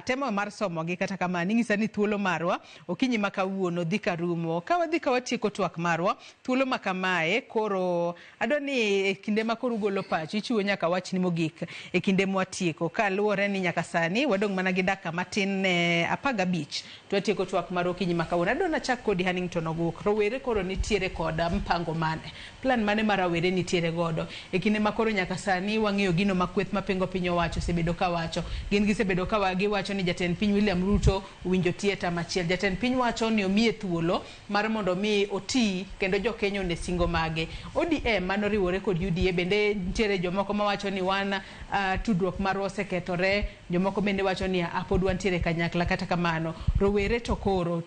atemo mar somo gi kata kamano ing'isa ni thuolo marwa okinyi ma kawuono dhi karumo ka wadhi ka watieko twak marwa thuolo ma kamae koro adoni e kinde ma koro ugolo pachi ichiwo nyaka wachni mogik e kinde mwatieko kaluwore ni nyaka sani wadong' mana gi dakika matin 15 to watieko twak marwa okinyi ma kawuono. Adona chak kodi Hannignton Oguk, rowere koro nitiere koda mpango mane plan mane ma rawere nitiere godo e kinde ma koro nyaka sani wang'eyo gino makweth mapengo piny owacho sebedo ka wacho gin gisebedo ka giwacho ni jatend piny William Ruto owinjo tieta machiel. Jatend piny wacho ni omiye thuolo mar mondo mi oti kendo jo Kenya ne singo mage. ODM manoriwore kod UDA bende nitiere jomoko mawacho ni wan tudruok marwa osekethore, jomoko bende wacho ni apod wantiere kanyakla. Kata kamano rowere to koro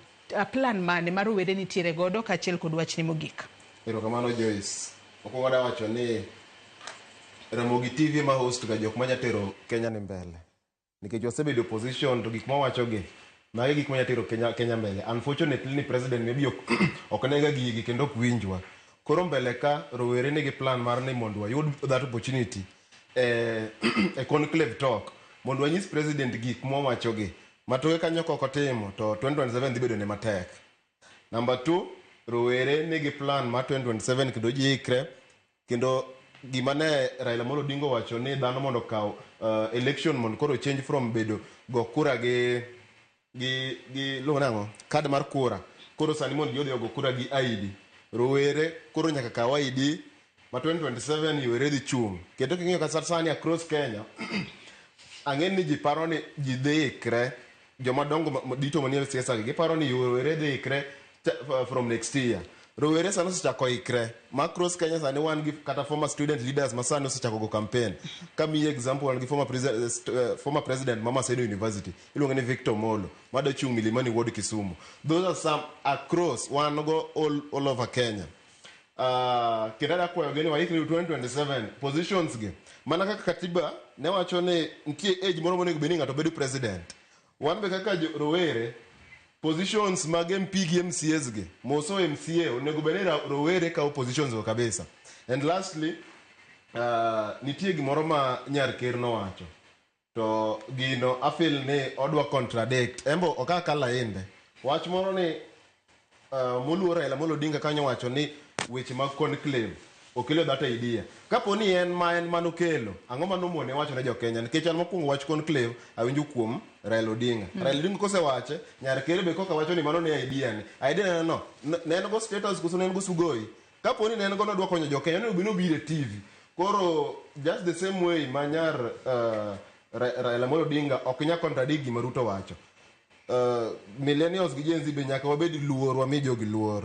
plan mane mar rowere nitiere godo kaachiel kod wachni mogik? Erokamano Joyce. Okwongo dawacho ni Ramogi TV ma host ga jok manya tero Kenya ni mbele. Nikech wasebedo opposition to gik mawacho gi mage gik manya tero Kenya mbele. Unfortunately ni president maybe ok nega gigi kendo ok winjwa. Koro mbele ka rowere nigi plan mar ni mondo wayud that opportunity a conclave talk mondo wanyis president gik mwawacho gi. Matoke kanyo kok otimo to 2027 dhi bedo ne matek. Number 2, rowere nigi plan ma 2027 kendo jikre kendo gima ne Raila Amolo Odinga wacho ni dhano mondo kaw election mondo koro change from bedo go kura gi lo nango card mar kura koro sani mondo yodhi go kura gi ID. Rowere koro nyaka kaw ID ma 2027 yowere dhi chung kendo king'iyo ka sani across Kenya ang'en ni ji paro ni ji dhi ikre joma dongo dito manie siasa gi paro ni yowere dhi ikre from next year. Rowere sani osechako ikre ma cross Kenya sani wan gi kata former student leaders ma sani osechako go campaign. Kami example wan gi former president Mama Sedo University iluongo ni Victor Molo mada chung Milimani Ward Kisumu. Those are some across wan go all over Kenya. Kidada kwa gani wa ikre 2027 positions gi mana kaka katiba ne wacho ni ntie age moro monego beni ngato bedo president. Wan be kaka rowere positions mag MP gi MCAs gi moso MCA onego beni rowere ka oppositions go kabisa. And lastly nitie gimoro ma nyar ker no wacho to gino afil ni odwa contradict embo okaka lainde wach moro ni moluora Raila Amolo Odinga kanyo wacho ni weche mag conclave okelo that idea. Kapo ni en manokelo ang'o manomone wacho ne jo Kenya nikech an mokwongo wach conclave awinjo kuom Raila Odinga. Raila Odinga kosewache nyar kere be koka wacho ni mano ne idea ni idea no ne en go status kuso ne en go sugoi. Kapo ni ne en go nodwa konyo jo Kenya ne bino bire TV. Koro just the same way manyar Raila Amolo Odinga ok nya contradict gima Ruto wacho. Millennials gi Gen Z be nyaka wabed luor wa mi jogi luor.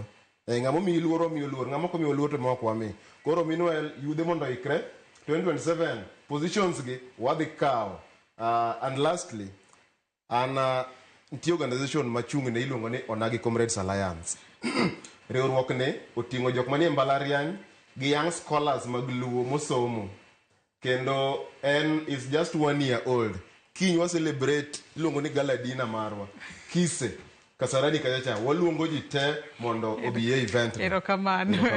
Ngamo mi luoro mi luor ngamo ko mi luor to moko wami. Koro minuel yude mondo ikre 2027 positions gi wadhi kaw. And lastly ntie organization machung ne iluongo ni Onagi Comrades Alliance. Riwruok ne oting'o jok manie mbalariany gi young scholars mag luo mosomo kendo en is just 1 year old. Kiny wa celebrate iluongo ni gala dinner marwa kise Kasarani kachacha waluongo ji te mondo obi e event. Erokamano.